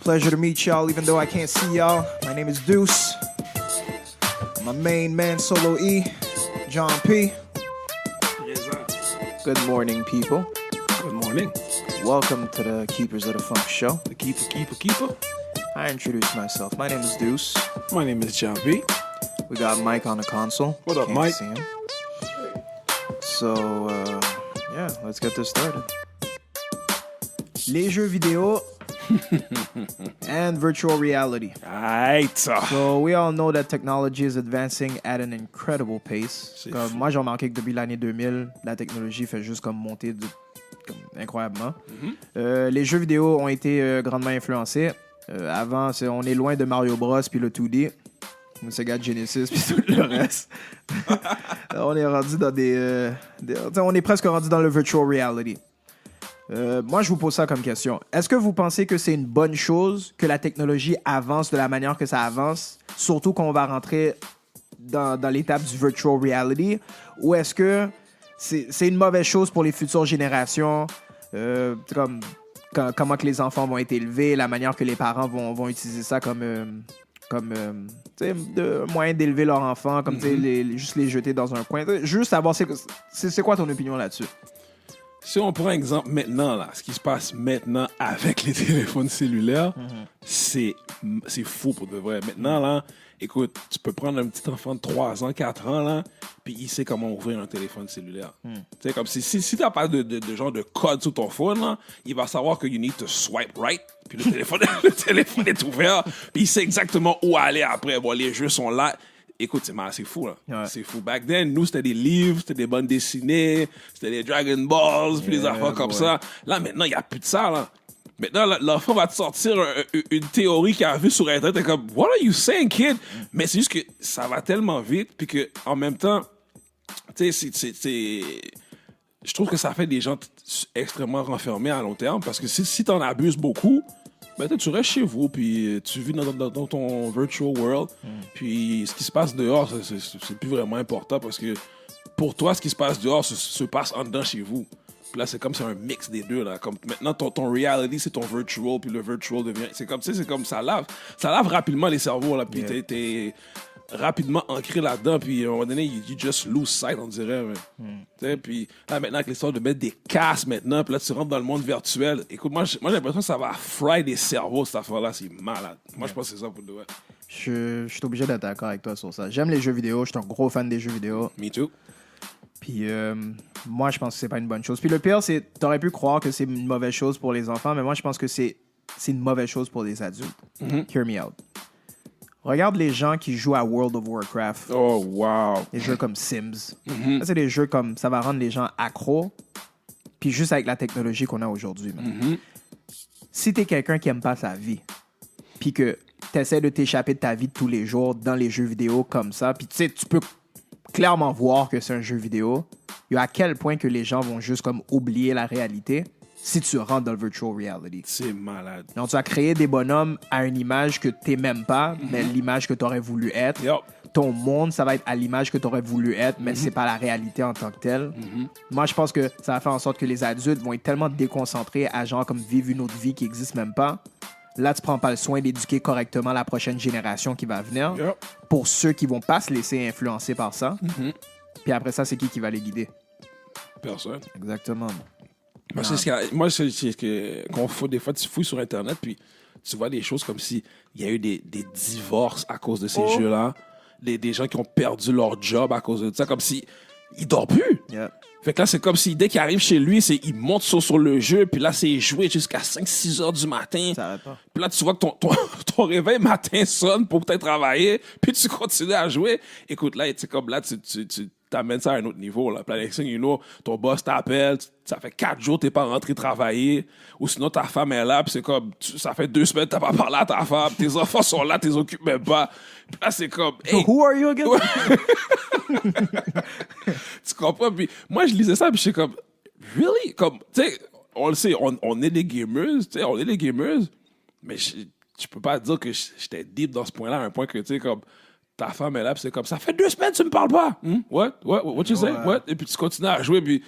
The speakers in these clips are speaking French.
Pleasure to meet y'all, even though I can't see y'all. My name is Deuce. My main man, Solo E, John P. Yes, sir. Good morning, people. Good morning. Welcome to the Keepers of the Funk show. The keeper. I introduced myself. My name is Deuce. My name is John B. We got Mike on the console. What up, Can't Mike? see him. So, yeah, let's get this started. Les jeux vidéo and virtual reality. Alright. So we all know that technology is advancing at an incredible pace. Comme moi, j'ai remarqué que depuis l'année 2000, la technologie fait juste comme monter incroyablement. Les jeux vidéo ont été grandement influencés. Avant, on est loin de Mario Bros puis le 2D. Sega Genesis puis tout le reste. On est rendu dans on est presque rendu dans le virtual reality. Moi, je vous pose ça comme question. Est-ce que vous pensez que c'est une bonne chose que la technologie avance de la manière que ça avance, surtout qu'on va rentrer dans l'étape du virtual reality, ou est-ce que c'est une mauvaise chose pour les futures générations, comme comment que les enfants vont être élevés, la manière que les parents vont utiliser ça comme moyen d'élever leur enfant, comme juste les jeter dans un coin. Juste savoir, c'est quoi ton opinion là-dessus? Si on prend un exemple maintenant, là, ce qui se passe maintenant avec les téléphones cellulaires, c'est fou pour de vrai. Maintenant, là, écoute, tu peux prendre un petit enfant de 3 ans, 4 ans, là, puis il sait comment ouvrir un téléphone cellulaire. Tu sais, comme si t'as pas de genre de code sur ton phone, là, il va savoir que you need to swipe right, puis le téléphone est ouvert, puis il sait exactement où aller après. Bon, les jeux sont là. Écoute, c'est fou, là. Ouais. C'est fou. Back then, nous, c'était des livres, c'était des bandes dessinées, c'était des Dragon Balls, puis des affaires comme ça. Là, maintenant, il n'y a plus de ça, là. Maintenant, l'enfant va te sortir une théorie qu'il a vue sur Internet. T'es comme, what are you saying, kid? Mais c'est juste que ça va tellement vite, puis qu'en même temps, tu sais, je trouve que ça fait des gens extrêmement renfermés à long terme, parce que si t'en abuses beaucoup, ben, tu restes chez vous, puis tu vis dans ton virtual world, puis ce qui se passe dehors, c'est plus vraiment important, parce que pour toi, ce qui se passe dehors se passe en dedans chez vous. Puis là, c'est comme c'est un mix des deux, là. Comme maintenant, ton reality, c'est ton virtual, puis le virtual devient... C'est comme ça lave rapidement les cerveaux, là, puis t'es rapidement ancré là-dedans, puis à un moment donné, you just lose sight, on dirait. Puis là, maintenant, avec l'histoire de mettre des casques maintenant, puis là, tu rentres dans le monde virtuel. Écoute, moi j'ai l'impression que ça va fry des cerveaux, cette affaire-là. C'est malade. Moi, je pense que c'est ça pour le ouais. Je suis obligé d'être d'accord avec toi sur ça. J'aime les jeux vidéo, je suis un gros fan des jeux vidéo. Me too. Puis moi, je pense que c'est pas une bonne chose. Puis le pire, c'est t'aurais pu croire que c'est une mauvaise chose pour les enfants, mais moi, je pense que c'est une mauvaise chose pour les adultes. Hear me out. Regarde les gens qui jouent à World of Warcraft. Oh, wow. Des jeux comme Sims. Ça, c'est des jeux comme... Ça va rendre les gens accros. Puis juste avec la technologie qu'on a aujourd'hui. Si t'es quelqu'un qui aime pas sa vie, puis que t'essaies de t'échapper de ta vie de tous les jours dans les jeux vidéo comme ça, puis tu sais, tu peux clairement voir que c'est un jeu vidéo, il y a à quel point que les gens vont juste comme oublier la réalité si tu rentres dans le virtual reality. C'est malade. Donc, tu vas créer des bonhommes à une image que tu même pas, mais l'image que tu aurais voulu être. Yep. Ton monde, ça va être à l'image que tu aurais voulu être, mais c'est pas la réalité en tant que telle. Moi, je pense que ça va faire en sorte que les adultes vont être tellement déconcentrés à genre comme vivre une autre vie qui n'existe même pas. Là, tu prends pas le soin d'éduquer correctement la prochaine génération qui va venir. Yep. Pour ceux qui vont pas se laisser influencer par ça. Puis après ça, c'est qui va les guider? Personne. Exactement. Moi, c'est ce qu'on fait des fois, tu fouilles sur Internet, puis tu vois des choses comme si il y a eu des divorces à cause de ces jeux-là, des gens qui ont perdu leur job à cause de ça, comme si il dort plus. Yeah. Fait que là, c'est comme si dès qu'il arrive chez lui, il monte sur le jeu, puis là, c'est joué jusqu'à 5-6 heures du matin. Ça arrête pas. Puis là, tu vois que ton réveil matin sonne pour peut-être travailler, puis tu continues à jouer. Écoute, là, c'est comme là, tu t'amènes ça à un autre niveau, là. Puis next thing you know, ton boss t'appelle, ça fait 4 jours que t'es pas rentré travailler, ou sinon ta femme est là, puis c'est comme, ça fait 2 semaines que t'as pas parlé à ta femme, tes enfants sont là, t'es occupes même pas. Puis là, c'est comme, hey. So who are you again? Tu comprends? Puis moi, je lisais ça, puis je suis comme, really? Comme, tu sais, on le sait, on est des gamers, tu sais, mais je peux pas dire que j'étais deep dans ce point-là, à un point que, tu sais, comme, ta femme est là, puis c'est comme, ça fait 2 semaines que tu me parles pas. What you say? What? Et puis tu continues à jouer, puis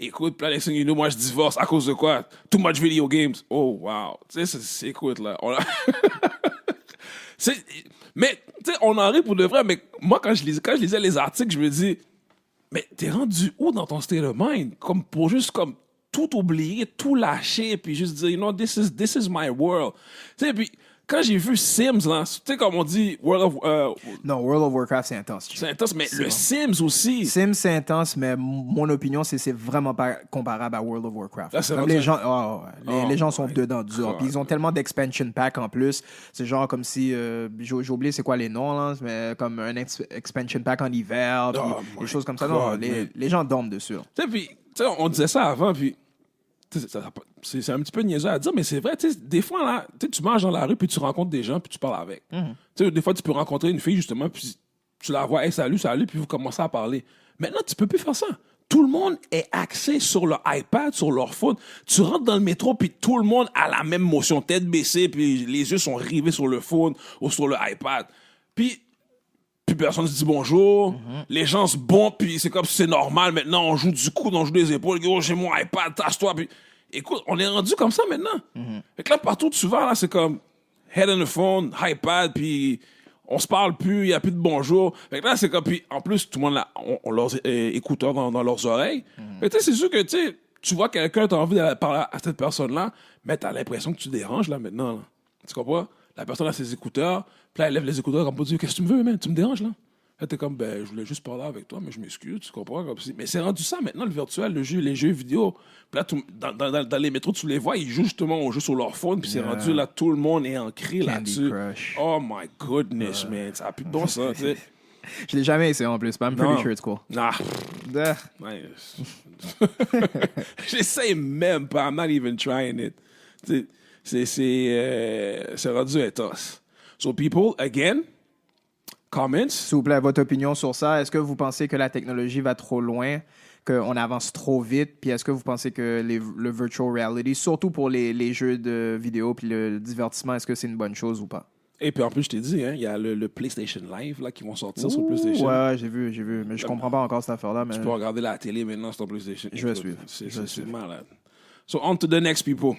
Écoute, puis là, les signes, moi, je divorce à cause de quoi? Too much video games. Oh, wow. Tu sais, écoute, là. Mais, tu sais, on en rit pour de vrai, mais moi, quand je lisais les articles, je me dis, mais t'es rendu où dans ton state of mind? Comme pour juste, comme, tout oublier, tout lâcher, puis juste dire, you know, this is my world. Tu sais, puis quand j'ai vu Sims, là, tu sais, comme on dit, Non, World of Warcraft, c'est intense. c'est intense, mais le bon. Sims aussi. Sims, c'est intense, mais mon opinion, c'est vraiment pas comparable à World of Warcraft. Là, c'est Comme vrai les que- gens, les gens sont my dedans dur. God. Puis ils ont tellement d'expansion pack en plus. C'est genre comme si, j'ai oublié c'est quoi les noms, là, mais comme un expansion pack en hiver, puis Oh des my choses comme ça. God, Non, man. les gens dorment dessus. Tu sais, puis, tu sais, on disait ça avant, puis tu sais, c'est un petit peu niaiseux à dire, mais c'est vrai, tu sais, des fois, là, tu sais, tu marches dans la rue, puis tu rencontres des gens, puis tu parles avec. Tu sais, des fois, tu peux rencontrer une fille, justement, puis tu la vois, hey, salut, puis vous commencez à parler. Maintenant, tu peux plus faire ça. Tout le monde est axé sur leur iPad, sur leur phone. Tu rentres dans le métro, puis tout le monde a la même motion, tête baissée, puis les yeux sont rivés sur le phone ou sur le iPad. Puis personne ne se dit bonjour. Les gens se bombent, puis c'est comme si c'est normal. Maintenant, on joue du coude, on joue des épaules. Oh, j'ai mon iPad, tasse-toi. Puis, écoute, on est rendu comme ça maintenant. Fait que là, partout, souvent, là, c'est comme head on the phone, iPad, puis on se parle plus, il n'y a plus de bonjour. Fait que là, c'est comme, puis en plus, tout le monde on leurs écouteurs dans leurs oreilles. Fait que tu sais, c'est sûr que, tu vois quelqu'un, tu as envie d'aller parler à cette personne-là, mais tu as l'impression que tu déranges, là, maintenant. Là. Tu comprends? La personne a ses écouteurs, puis là, elle lève les écouteurs comme pour dire, qu'est-ce que tu me veux, man? Tu me déranges, là? Là, t'es comme, ben, je voulais juste parler avec toi, mais je m'excuse, tu comprends? Comme si... Mais c'est rendu ça maintenant, le virtuel, les jeux vidéo. Puis là, dans les métros, tu les vois, ils jouent justement au jeu sur leur phone, puis c'est rendu là, tout le monde est ancré là-dessus. Crush. Oh my goodness, man, ça a plus de bon sens, tu sais. Je l'ai jamais essayé en plus, mais I'm pretty sure it's cool. Nah. Ouais. J'essaie même pas, I'm not even trying it. C'est rendu intense. So people, again, comments. S'il vous plaît, votre opinion sur ça. Est-ce que vous pensez que la technologie va trop loin, qu'on avance trop vite? Puis est-ce que vous pensez que le virtual reality, surtout pour les jeux de vidéo puis le divertissement, est-ce que c'est une bonne chose ou pas? Et puis en plus, je t'ai dit, hein, il y a le PlayStation Live là, qui vont sortir sur PlayStation. Ouais, j'ai vu. Mais je comprends pas encore cette affaire-là. Mais... Tu peux regarder la télé maintenant sur ton PlayStation. Je vais suivre. C'est malade. So, on to the next people.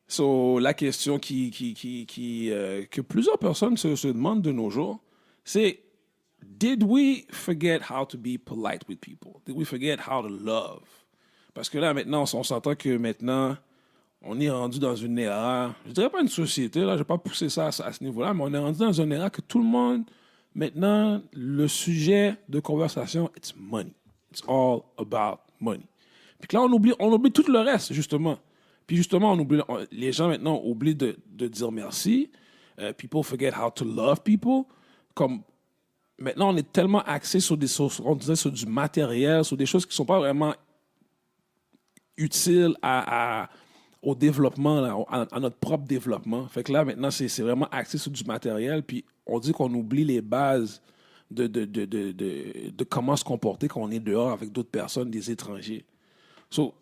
So, la question que plusieurs personnes se demandent de nos jours, c'est did we forget how to be polite with people? Did we forget how to love? Parce que là, maintenant, on s'entend que maintenant, on est rendu dans une ère, je dirais pas une société, là, je vais pas pousser ça à ce niveau-là, mais on est rendu dans une ère que tout le monde, maintenant, le sujet de conversation, it's money. It's all about money. Puis que là, on oublie tout le reste, justement. Puis justement, les gens maintenant oublient de dire merci. People forget how to love people. Comme maintenant, on est tellement axé sur on disait sur du matériel, sur des choses qui ne sont pas vraiment utiles au développement, là, à notre propre développement. Fait que là, maintenant, c'est vraiment axé sur du matériel. Puis on dit qu'on oublie les bases de comment se comporter quand on est dehors avec d'autres personnes, des étrangers. So,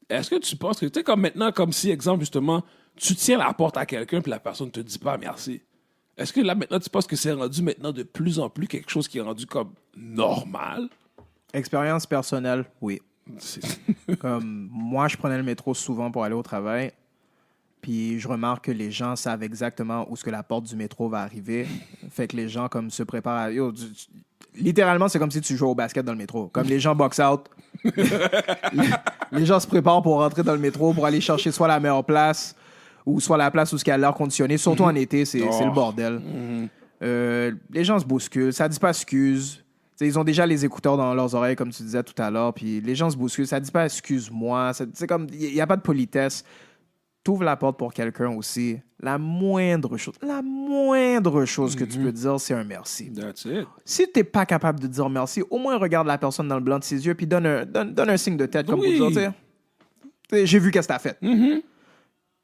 est-ce que tu penses que, tu sais, comme maintenant, comme si, exemple, justement, tu tiens la porte à quelqu'un puis la personne ne te dit pas merci. Est-ce que là, maintenant, tu penses que c'est rendu maintenant de plus en plus quelque chose qui est rendu comme normal? Expérience personnelle, oui. Comme moi, je prenais le métro souvent pour aller au travail. Puis je remarque que les gens savent exactement où est-ce que la porte du métro va arriver. Fait que les gens comme se préparent à... littéralement, c'est comme si tu jouais au basket dans le métro. Comme les gens box out. Les gens se préparent pour rentrer dans le métro, pour aller chercher soit la meilleure place ou soit la place où il y a l'air conditionné. Surtout en été, c'est le bordel. Les gens se bousculent. Ça dit pas excuse. T'sais, ils ont déjà les écouteurs dans leurs oreilles, comme tu disais tout à l'heure. Puis les gens se bousculent. Ça dit pas excuse-moi. C'est comme, il n'y a pas de politesse. T'ouvres la porte pour quelqu'un aussi. La moindre chose que tu peux dire, c'est un merci. That's it. Si t'es pas capable de dire merci, au moins regarde la personne dans le blanc de ses yeux puis donne un signe de tête comme pour dire, t'sais, j'ai vu qu'est-ce que t'as fait.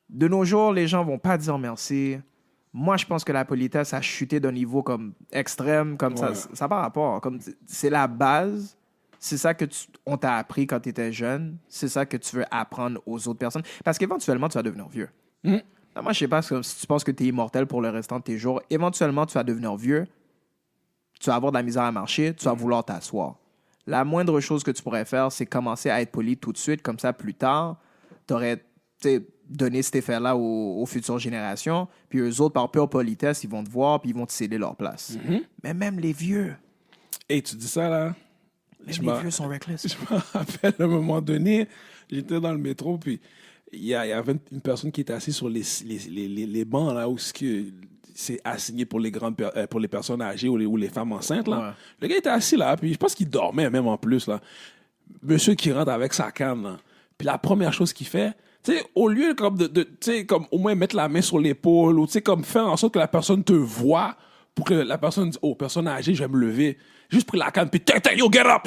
De nos jours, les gens vont pas dire merci. Moi, je pense que la politesse a chuté d'un niveau comme extrême, comme ça n'a pas rapport. Comme c'est la base. C'est ça que on t'a appris quand tu étais jeune. C'est ça que tu veux apprendre aux autres personnes. Parce qu'éventuellement, tu vas devenir vieux. Non, moi, je sais pas si tu penses que tu es immortel pour le restant de tes jours. Éventuellement, tu vas devenir vieux. Tu vas avoir de la misère à marcher. Tu vas vouloir t'asseoir. la moindre chose que tu pourrais faire, c'est commencer à être poli tout de suite. Comme ça, plus tard, tu aurais donné cet effet-là aux futures générations. Puis eux autres, par pure politesse, ils vont te voir puis ils vont te céder leur place. Mm-hmm. Mais même les vieux... Hey, tu dis ça, là? Les vieux sont reckless. Je me rappelle, à un moment donné, j'étais dans le métro, puis il y avait une personne qui était assise sur les bancs, là, où c'est assigné pour pour les personnes âgées ou les femmes enceintes, là. Ouais. Le gars était assis là, puis je pense qu'il dormait même en plus, là. Monsieur qui rentre avec sa canne, là. Puis la première chose qu'il fait, tu sais, au lieu comme comme au moins mettre la main sur l'épaule, ou tu sais, comme faire en sorte que la personne te voit, pour que la personne dise, oh, personne âgée, je vais me lever. Juste pris la canne, puis yo, get up!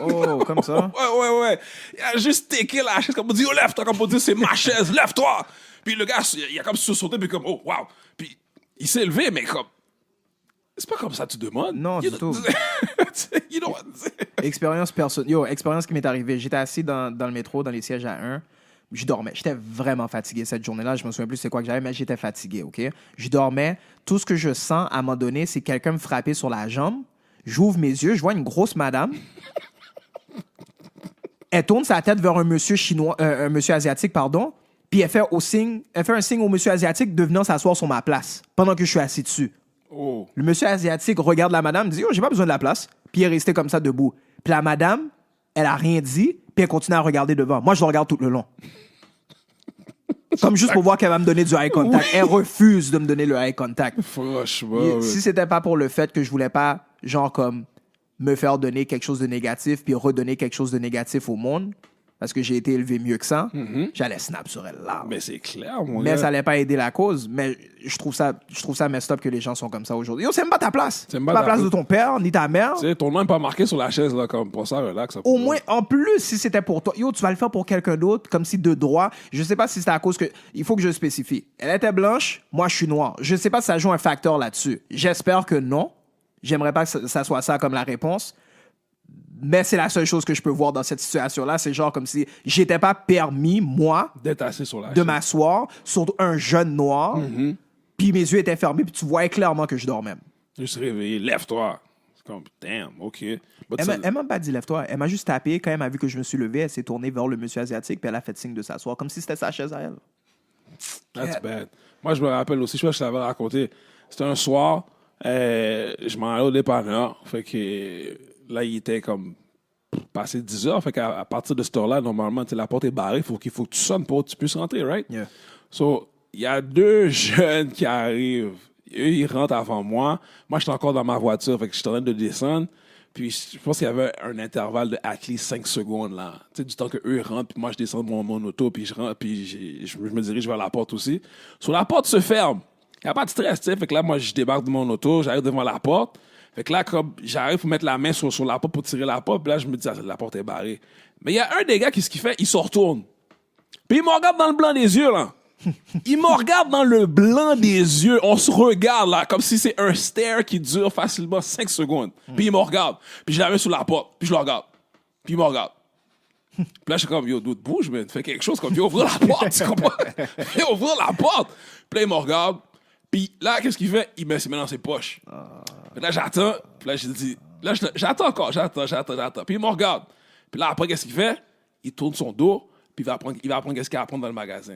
Oh, comme ça? Ouais. Il a juste také la chaise, comme on dit, yo, lève-toi, comme on dit, c'est ma chaise, lève-toi! Puis le gars, il a comme sauté, puis comme, oh, wow! Puis il s'est levé, mais comme, c'est pas comme ça tu demandes. Non, du tout. You know what? Expérience qui m'est arrivée. J'étais assis dans le métro, dans les sièges à 1. Je dormais. J'étais vraiment fatigué cette journée-là. Je me souviens plus c'est quoi que j'avais, mais j'étais fatigué, OK? Je dormais. Tout ce que je sens, à un moment donné, c'est quelqu'un me frapper sur la jambe. J'ouvre mes yeux, je vois une grosse madame. Elle tourne sa tête vers un monsieur asiatique, pardon, puis elle fait un signe au monsieur asiatique de venir s'asseoir sur ma place pendant que je suis assis dessus. Oh. Le monsieur asiatique regarde la madame, dit « Oh, j'ai pas besoin de la place. » Puis il est resté comme ça debout. Puis la madame, elle a rien dit, puis elle continue à regarder devant. Moi, je le regarde tout le long. Comme juste pour voir qu'elle va me donner du eye contact. Oui. Elle refuse de me donner le eye contact. Franchement. Si c'était pas pour le fait que je voulais pas, genre, comme, me faire donner quelque chose de négatif puis redonner quelque chose de négatif au monde, parce que j'ai été élevé mieux que ça, j'allais snap sur elle là. Mais c'est clair, mon gars. Mais ça allait pas aider la cause. Mais je trouve ça messed up que les gens sont comme ça aujourd'hui. Yo, c'est même pas ta place. C'est pas la place de ton père ni ta mère. Tu sais, ton nom n'est pas marqué sur la chaise, là, comme pour ça, relax. Au moins, en plus, si c'était pour toi, yo, tu vas le faire pour quelqu'un d'autre, comme si de droit. Je sais pas si c'était à cause que. Il faut que je spécifie. Elle était blanche, moi, je suis noir. Je sais pas si ça joue un facteur là-dessus. J'espère que non. J'aimerais pas que ça soit ça comme la réponse. Mais c'est la seule chose que je peux voir dans cette situation-là. C'est genre comme si j'étais pas permis, moi, d'être assis sur la de m'asseoir sur un jeune noir, puis mes yeux étaient fermés, puis tu voyais clairement que je dormais. Je suis réveillé, lève-toi. C'est comme, damn, OK. Elle m'a pas dit lève-toi. Elle m'a juste tapé. Quand elle m'a vu que je me suis levé, elle s'est tournée vers le monsieur asiatique, puis elle a fait signe de s'asseoir, comme si c'était sa chaise à elle. That's bad. Moi, je me rappelle aussi, je sais pas si je t'avais raconté, c'était un soir, je m'en allais au dépanneur, fait que là, il était comme passé 10 heures. Fait qu'à partir de cette heure-là, normalement, la porte est barrée. Il faut que tu sonnes pour que tu puisses rentrer, right? Yeah. So, il y a 2 jeunes qui arrivent. Eux, ils rentrent avant moi. Moi, j'étais encore dans ma voiture. Fait que j'étais en train de descendre. Puis, je pense qu'il y avait un intervalle de at least 5 secondes, là. Tu sais, du temps qu'eux rentrent, puis moi, je descends de mon auto, puis je rentre, puis je me dirige vers la porte aussi. So, la porte se ferme. Il n'y a pas de stress, tu sais. Fait que là, moi, je débarque de mon auto, j'arrive devant la porte. Fait que là, comme j'arrive pour mettre la main sur la porte pour tirer la porte, puis là, je me dis, la porte est barrée. Mais il y a un des gars qui, ce qu'il fait, il se retourne. Puis il me regarde dans le blanc des yeux, là. Il me regarde dans le blanc des yeux. On se regarde, là, comme si c'est un stare qui dure facilement 5 secondes. Puis il me regarde. Puis je la mets sur la porte. Puis je le regarde. Puis il me regarde. Puis là, je suis comme, yo, dude, bouge, man. Fais quelque chose, comme, yo, ouvre la porte. Tu comprends? Yo, ouvre la porte. Puis là, il me regarde. Puis là, qu'est-ce qu'il fait? Il met ses mains dans ses poches. Là, j'attends. Puis là, je dis... Là, j'attends encore. J'attends. Puis il me regarde. Puis là, après, qu'est-ce qu'il fait? Il tourne son dos. Puis il va apprendre qu'est-ce qu'il y a à apprendre dans le magasin.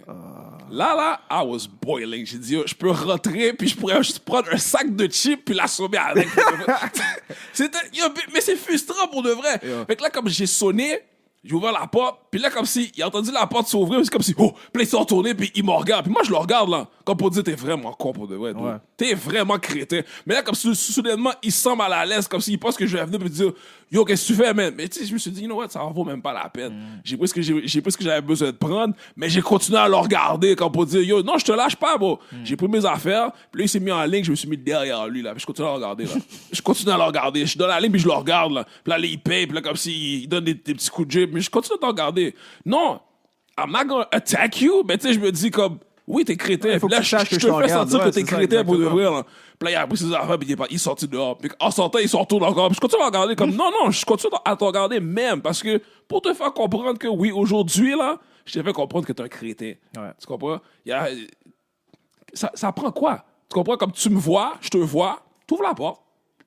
Là, I was boiling. J'ai dit, je peux rentrer. Puis je pourrais juste prendre un sac de chips. Puis l'assommer avec. Mais c'est frustrant pour de vrai. Yeah. Fait que là, comme j'ai sonné... J'ai ouvert la porte, puis là, comme si, il a entendu la porte s'ouvrir, c'est comme si, oh, puis là, il s'est retourné, puis il me regarde. Puis moi, je le regarde, là, comme pour dire, t'es vraiment con pour de vrai. Ouais. T'es vraiment crétin. Mais là, comme si, soudainement, il sent mal à l'aise, comme s'il pense que je vais venir me dire, yo, qu'est-ce que tu fais, man? Mais tu sais, je me suis dit, you know what, ça en vaut même pas la peine. J'ai pris ce que j'avais besoin de prendre, mais j'ai continué à le regarder, comme pour dire, yo, non, je te lâche pas, bro. J'ai pris mes affaires, puis là, il s'est mis en ligne, je me suis mis derrière lui, là, puis je continue à le regarder, là. Je continue à le regarder. Je suis dans la ligne, puis je le regarde, là. Puis là, il paye, puis là, comme s'il donne des petits coups de drip, mais je continue à le regarder. Non, I'm not gonna attack you, mais tu sais, je me dis comme, oui, t'es crétin. Puis là, je te fais sentir que t'es crétin pour de vrai, là. Puis là, il a pris ses affaires, puis il est sorti dehors. Puis en sortant, il se retourne encore. Puis je continue à regarder comme, non, je continue à te regarder même, parce que pour te faire comprendre que oui, aujourd'hui, là, je t'ai fait comprendre que t'es un crétin. Ouais. Tu comprends? Ça prend quoi? Tu comprends? Comme tu me vois, je te vois, t'ouvres la porte.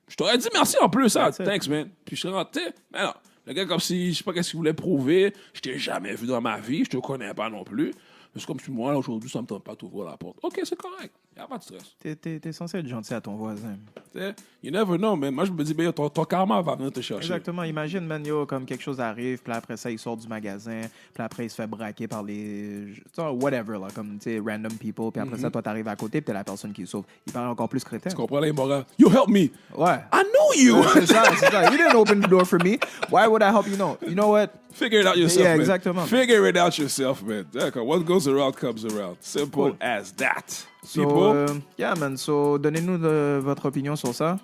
Je t'aurais dit merci en plus, ça. That's it. Thanks, man. Puis je serais rentré. Mais non. Le gars, comme si, je sais pas qu'est-ce qu'il voulait prouver. Je t'ai jamais vu dans ma vie. Je te connais pas non plus. Mais c'est comme si moi, là, aujourd'hui, ça me tente pas d'ouvrir la porte. OK, c'est correct. Y a pas de stress. T'es censé être gentil à ton voisin. T'sais, you never know, man. Moi, je me dis, ben, ton karma va venir te chercher. Exactement. Imagine, man, yo, comme quelque chose arrive, puis après ça, il sort du magasin, puis après, il se fait braquer par les... whatever, là, comme, tu sais, random people, puis après ça, toi, t'arrives à côté, puis t'es la personne qui sauve. Il paraît encore plus crétin. Tu comprends, là, il m'aura, you help me. Ouais. I know you. C'est ça. You didn't open the door for me. Why would I help you? No. You know what? Figure it out yourself, Yeah, man. exactement. Figure it out yourself, man. D'accord. What goes around comes around. Simple Cool. as that. So, yeah, man. So, donnez-nous votre opinion sur ça.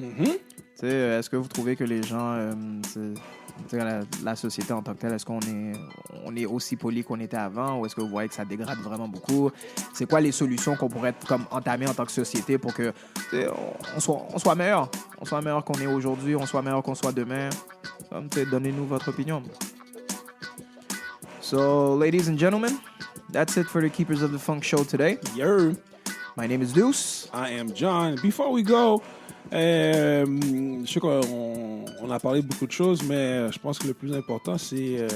Mm-hmm. Tu sais, est-ce que vous trouvez que les gens, la société en tant que telle, est-ce qu'on est aussi poli qu'on était avant, ou est-ce que vous voyez que ça dégrade vraiment beaucoup? C'est quoi les solutions qu'on pourrait comme entamer en tant que société pour que on soit meilleur, qu'on est aujourd'hui, on soit meilleur qu'on soit demain? Donnez-nous votre opinion. So, ladies and gentlemen, that's it for the Keepers of the Funk show today. Yer. My name is Deuce. I am John. Before we go, je sais qu'on a parlé de beaucoup de choses, mais je pense que le plus important, c'est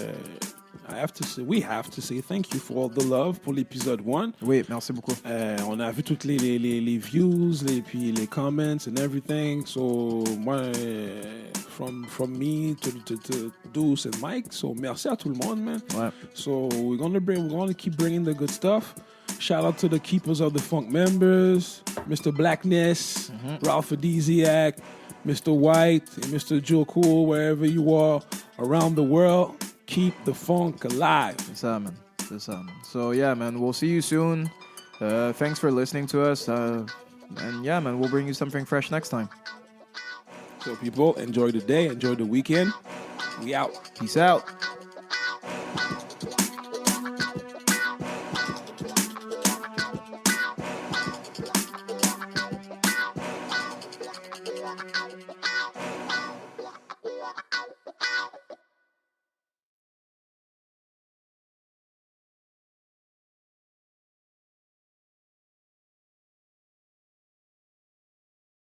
we have to say thank you for all the love pour l'épisode 1. Oui, merci beaucoup. On a vu toutes les views, puis les comments and everything. So, moi, from me to Deuce and Mike. So, merci à tout le monde, man. Ouais. So, we're gonna keep bringing the good stuff. Shout out to the Keepers of the Funk members, Mr. Blackness, Ralph Adesiak, Mr. White, and Mr. Joe Cool, wherever you are around the world. Keep the funk alive. C'est ça, man. So, yeah, man, we'll see you soon. Thanks for listening to us. And yeah, man, we'll bring you something fresh next time. So, people, enjoy the day, enjoy the weekend. We out. Peace out.